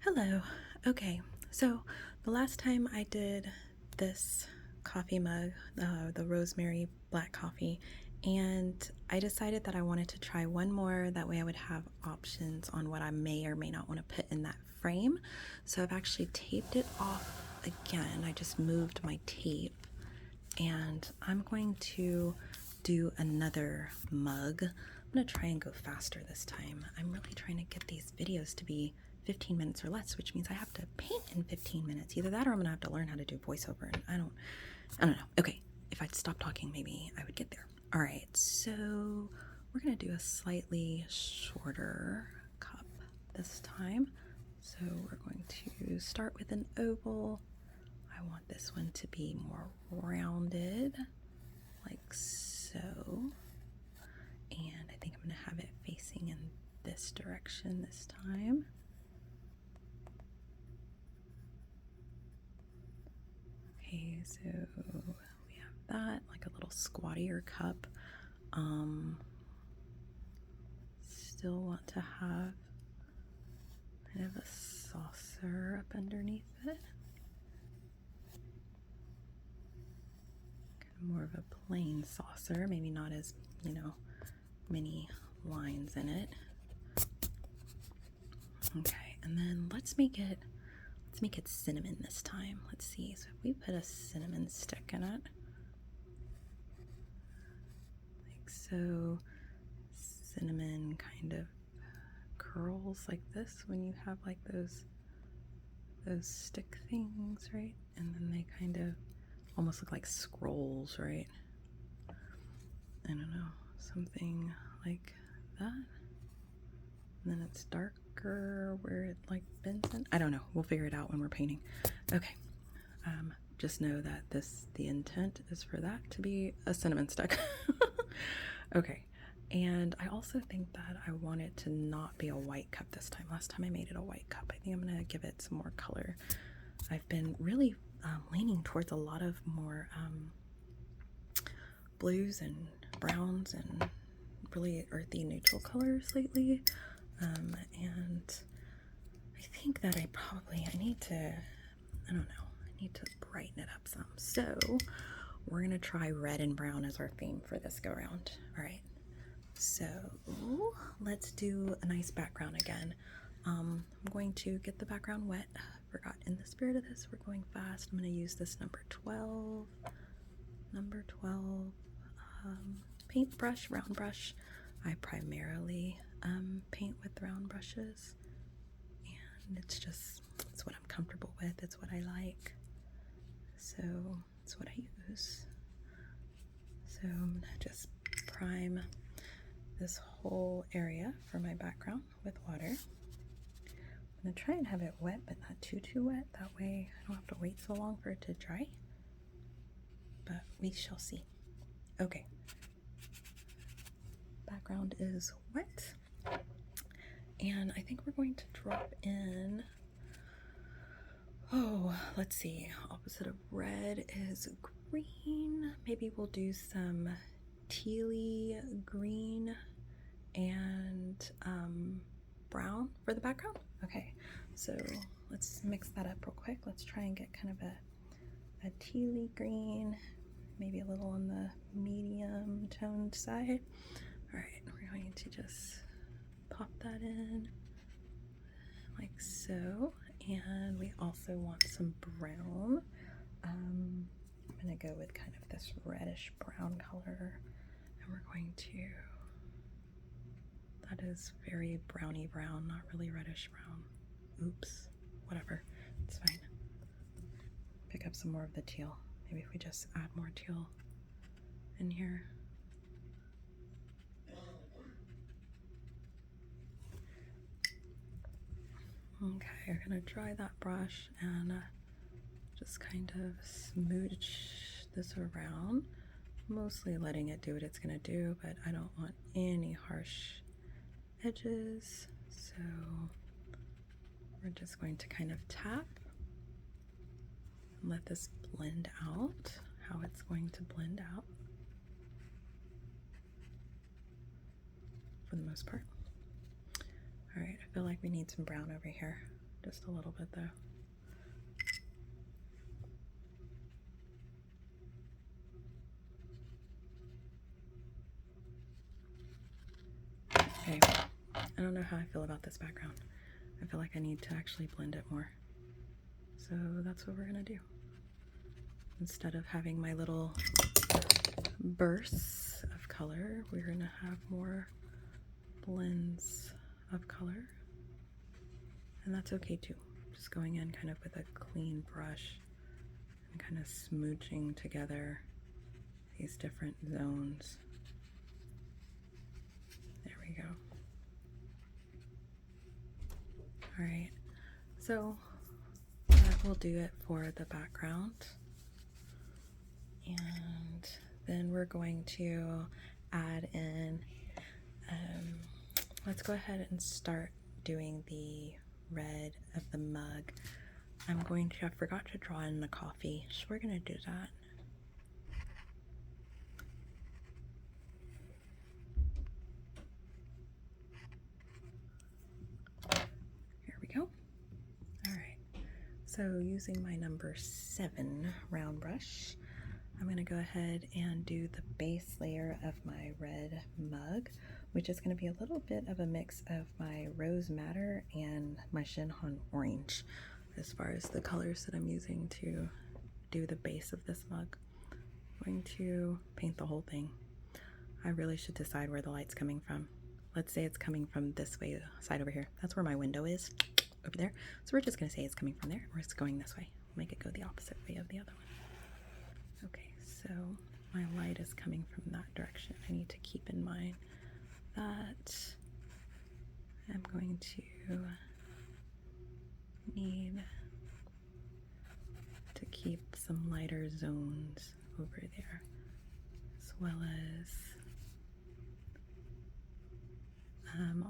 Hello. Okay, so the last time I did this coffee mug, the rosemary black coffee, and I decided that I wanted to try one more. That way I would have options on what I may or may not want to put in that frame. So I've actually taped it off again. I just moved my tape, and I'm going to do another mug. I'm going to try and go faster this time. I'm really trying to get these videos to be 15 minutes or less, which means I have to paint in 15 minutes. Either that or I'm going to have to learn how to do voiceover, and I don't know. Okay, if I'd stop talking, maybe I would get there. All right, so we're going to do a slightly shorter cup this time. So we're going to start with an oval. I want this one to be more rounded, like so. And I think I'm going to have it facing in this direction this time. Okay, so we have that, like a little squattier cup. Still want to have kind of a saucer up underneath it. Kind of more of a plain saucer, maybe not as, many lines in it. Okay, and then let's make it cinnamon this time. Let's see. So if we put a cinnamon stick in it, like so, cinnamon kind of curls like this when you have like those stick things, right? And then they kind of almost look like scrolls, right? I don't know, something like that. And then it's darker where it like bends in. I don't know. We'll figure it out when we're painting. Okay. Just know that the intent is for that to be a cinnamon stick. Okay. And I also think that I want it to not be a white cup this time. Last time I made it a white cup. I think I'm going to give it some more color. I've been really leaning towards a lot of more blues and browns and really earthy neutral colors lately. And I think that I need to, I don't know, I need to brighten it up some. So we're going to try red and brown as our theme for this go round. All right. So let's do a nice background again. I'm going to get the background wet. Forgot, in the spirit of this, we're going fast. I'm going to use this number 12 paintbrush, round brush. I primarily paint with round brushes, and it's what I'm comfortable with. It's what I like, so it's what I use. So I'm gonna just prime this whole area for my background with water. I'm gonna try and have it wet, but not too wet. That way I don't have to wait so long for it to dry, but we shall see. Okay, background is wet, and I think we're going to drop in, let's see, opposite of red is green. Maybe we'll do some tealy green and brown for the background. Okay, so let's mix that up real quick. Let's try and get kind of a tealy green, maybe a little on the medium toned side. All right, we're going to just pop that in like so, and we also want some brown. I'm gonna go with kind of this reddish brown color, and we're going to, that is very browny brown, not really reddish brown. Oops, whatever, it's fine. Pick up some more of the teal. Maybe if we just add more teal in here. Okay, you're gonna dry that brush and just kind of smooch this around, mostly letting it do what it's gonna do, but I don't want any harsh edges, so we're just going to kind of tap and let this blend out how it's going to blend out for the most part. All right, I feel like we need some brown over here. just a little bit though. Okay, I don't know how I feel about this background. I feel like I need to actually blend it more. So that's what we're gonna do. Instead of having my little bursts of color, we're gonna have more blends of color. And that's okay too. Just going in kind of with a clean brush and kind of smooching together these different zones. There we go. All right, so that will do it for the background. And then we're going to add in, let's go ahead and start doing the red of the mug. I forgot to draw in the coffee, so we're gonna do that. Here we go. All right, so using my number 7 round brush, I'm gonna go ahead and do the base layer of my red mug, which is gonna be a little bit of a mix of my rose madder and my Shinhan orange as far as the colors that I'm using to do the base of this mug. I'm going to paint the whole thing. I really should decide where the light's coming from. Let's say it's coming from this way, side over here. That's where my window is, over there. So we're just gonna say it's coming from there, or it's going this way. Make it go the opposite way of the other one. Okay, so my light is coming from that direction. I need to keep in mind that I'm going to need to keep some lighter zones over there, as well as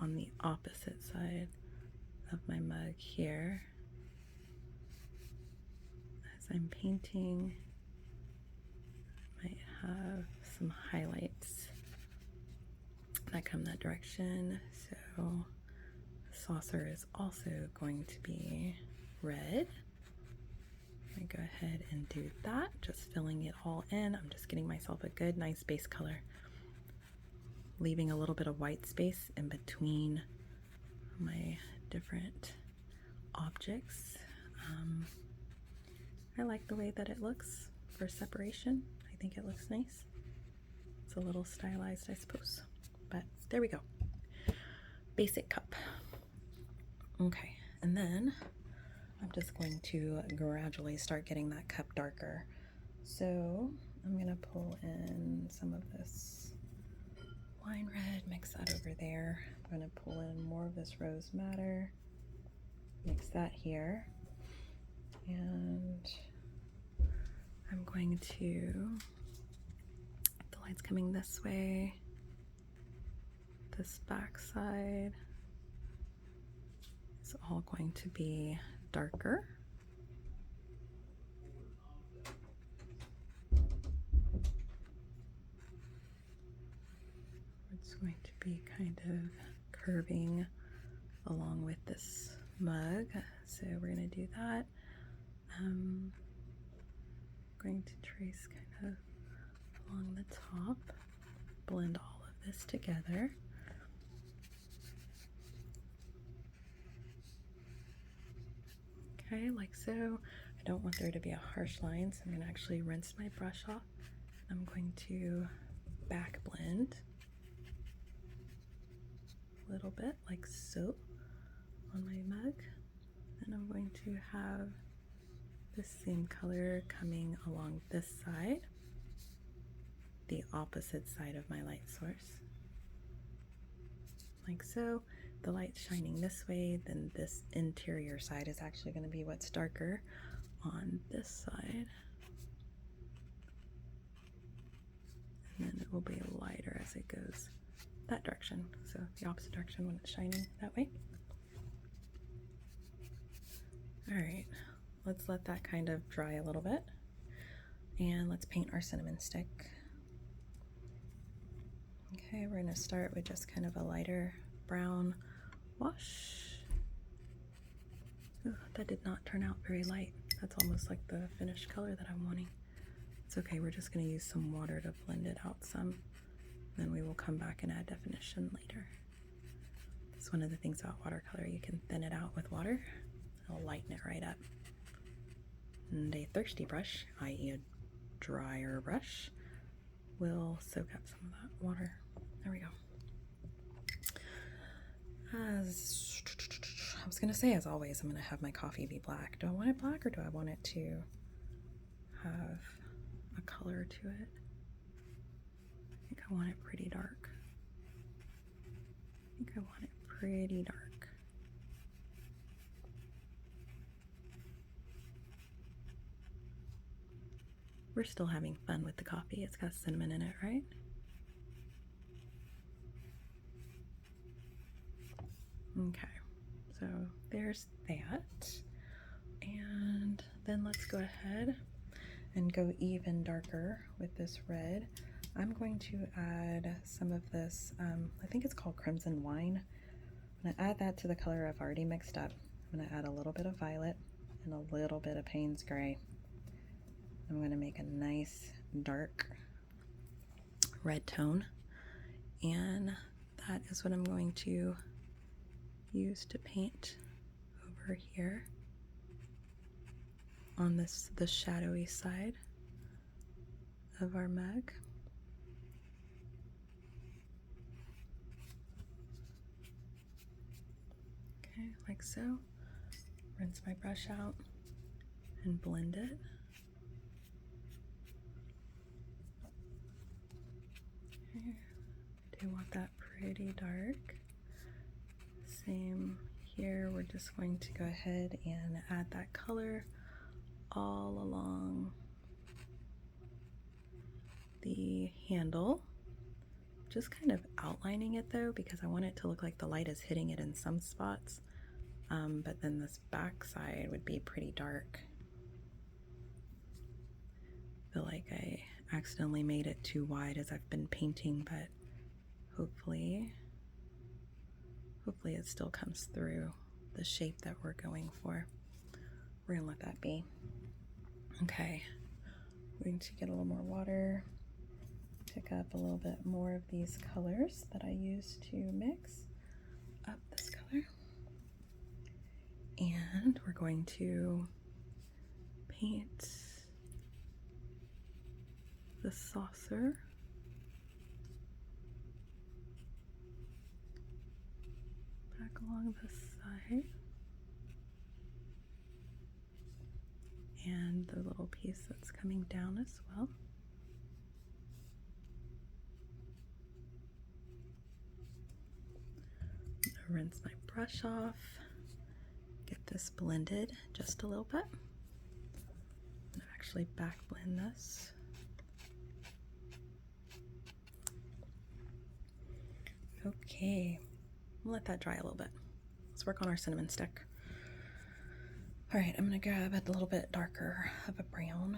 on the opposite side of my mug here. As I'm painting, I might have some highlights that come that direction. So the saucer is also going to be red. I'm gonna go ahead and do that, just filling it all in. I'm just getting myself a good, nice base color, leaving a little bit of white space in between my different objects. I like the way that it looks for separation. I think it looks nice. It's a little stylized, I suppose, but there we go. Basic cup. Okay, and then I'm just going to gradually start getting that cup darker. So I'm gonna pull in some of this wine red, mix that over there. I'm gonna pull in more of this rose madder, mix that here, and I'm going to, the light's coming this way, this back side is all going to be darker. It's going to be kind of curving along with this mug, so we're going to do that. I'm going to trace kind of along the top, blend all of this together. Okay, like so. I don't want there to be a harsh line, so I'm going to actually rinse my brush off. I'm going to back blend a little bit like so on my mug, and I'm going to have the same color coming along this side, the opposite side of my light source, like so. The light's shining this way, then this interior side is actually going to be what's darker on this side, and then it will be lighter as it goes that direction, so the opposite direction when it's shining that way. All right, let's let that kind of dry a little bit, and let's paint our cinnamon stick. Okay, we're going to start with just kind of a lighter brown wash, That did not turn out very light. That's almost like the finished color that I'm wanting. It's okay, we're just going to use some water to blend it out some. Then we will come back and add definition later. That's one of the things about watercolor. You can thin it out with water. It'll lighten it right up. And a thirsty brush, i.e. a drier brush, will soak up some of that water. There we go. I was going to say, as always, I'm going to have my coffee be black. Do I want it black or do I want it to have a color to it? I think I want it pretty dark. I think I want it pretty dark. We're still having fun with the coffee. It's got cinnamon in it, right? Okay, so there's that. And then let's go ahead and go even darker with this red. I'm going to add some of this, I think it's called crimson wine. I'm gonna add that to the color I've already mixed up. I'm gonna add a little bit of violet and a little bit of Payne's gray. I'm gonna make a nice dark red tone, and that is what I'm going to use to paint over here on the shadowy side of our mug. Okay, like so. Rinse my brush out and blend it. Okay. I do want that pretty dark. Same here, we're just going to go ahead and add that color all along the handle. Just kind of outlining it though, because I want it to look like the light is hitting it in some spots, but then this back side would be pretty dark. I feel like I accidentally made it too wide as I've been painting, but hopefully it still comes through the shape that we're going for. We're gonna let that be. Okay, I'm going to get a little more water, pick up a little bit more of these colors that I used to mix up this color. And we're going to paint the saucer. Back along this side. And the little piece that's coming down as well. I'm gonna rinse my brush off, get this blended just a little bit. I'm gonna actually back blend this. Okay, we'll let that dry a little bit. Let's work on our cinnamon stick. All right, I'm gonna grab a little bit darker of a brown,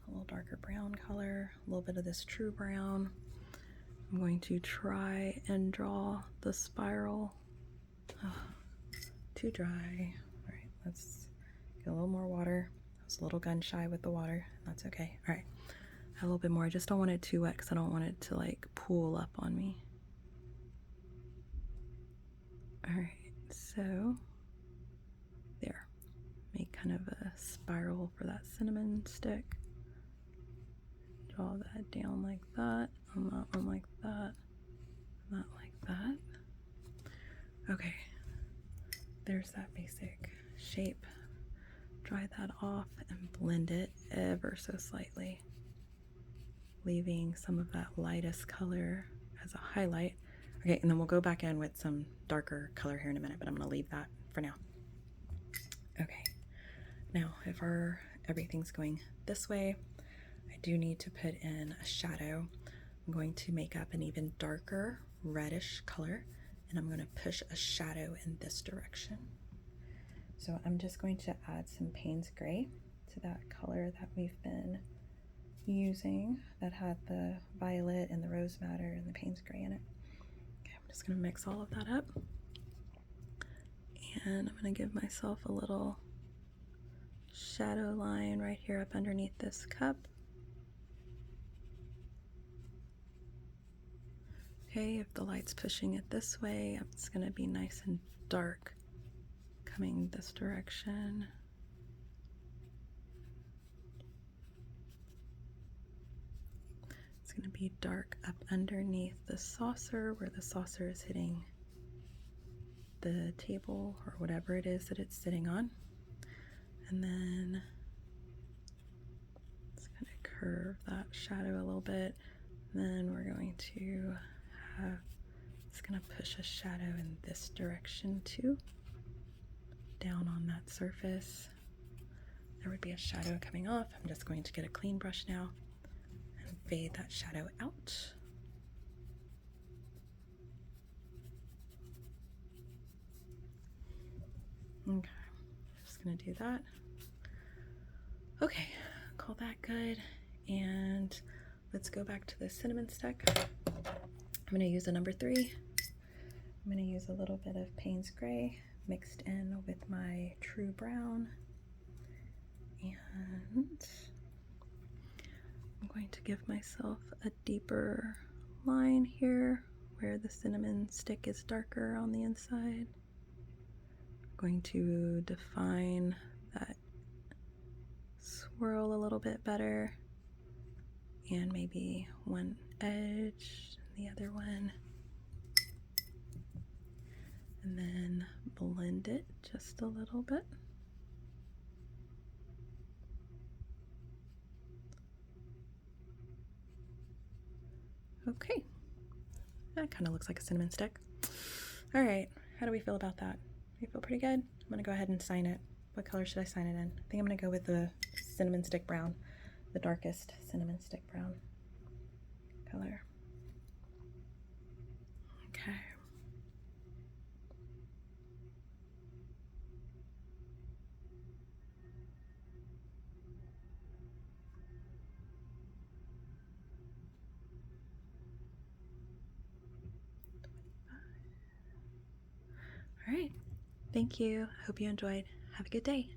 a little darker brown color, a little bit of this true brown. I'm going to try and draw the spiral. Oh, too dry. All right, let's get a little more water. I was a little gun shy with the water. That's okay. All right, a little bit more. I just don't want it too wet because I don't want it to like pool up on me. All right, so there. Make kind of a spiral for that cinnamon stick. Draw that down like that, on that one like that, not like that. Okay, there's that basic shape. Dry that off and blend it ever so slightly, leaving some of that lightest color as a highlight. Okay, and then we'll go back in with some darker color here in a minute, but I'm gonna leave that for now. Okay, now if everything's going this way, I do need to put in a shadow. I'm going to make up an even darker reddish color, and I'm going to push a shadow in this direction. So I'm just going to add some Payne's gray to that color that we've been using that had the violet and the rose madder and the Payne's gray in it. Okay, I'm just going to mix all of that up, and I'm going to give myself a little shadow line right here up underneath this cup. Okay, if the light's pushing it this way, it's going to be nice and dark coming this direction. It's going to be dark up underneath the saucer where the saucer is hitting the table or whatever it is that it's sitting on. And then it's going to curve that shadow a little bit. And then we're going to have, it's going to push a shadow in this direction too, down on that surface. There would be a shadow coming off. I'm just going to get a clean brush now and fade that shadow out. Okay, just gonna do that. Okay, call that good. And let's go back to the cinnamon stick. I'm gonna use a number 3. I'm gonna use a little bit of Payne's Gray mixed in with my True Brown. And I'm going to give myself a deeper line here where the cinnamon stick is darker on the inside. I'm going to define that swirl a little bit better, and maybe one edge and the other one, and then blend it just a little bit. Okay, that kind of looks like a cinnamon stick. All right, how do we feel about that? We feel pretty good? I'm gonna go ahead and sign it. What color should I sign it in? I think I'm gonna go with the cinnamon stick brown, the darkest cinnamon stick brown color. Okay. All right, thank you. I hope you enjoyed. Have a good day.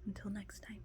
Until next time.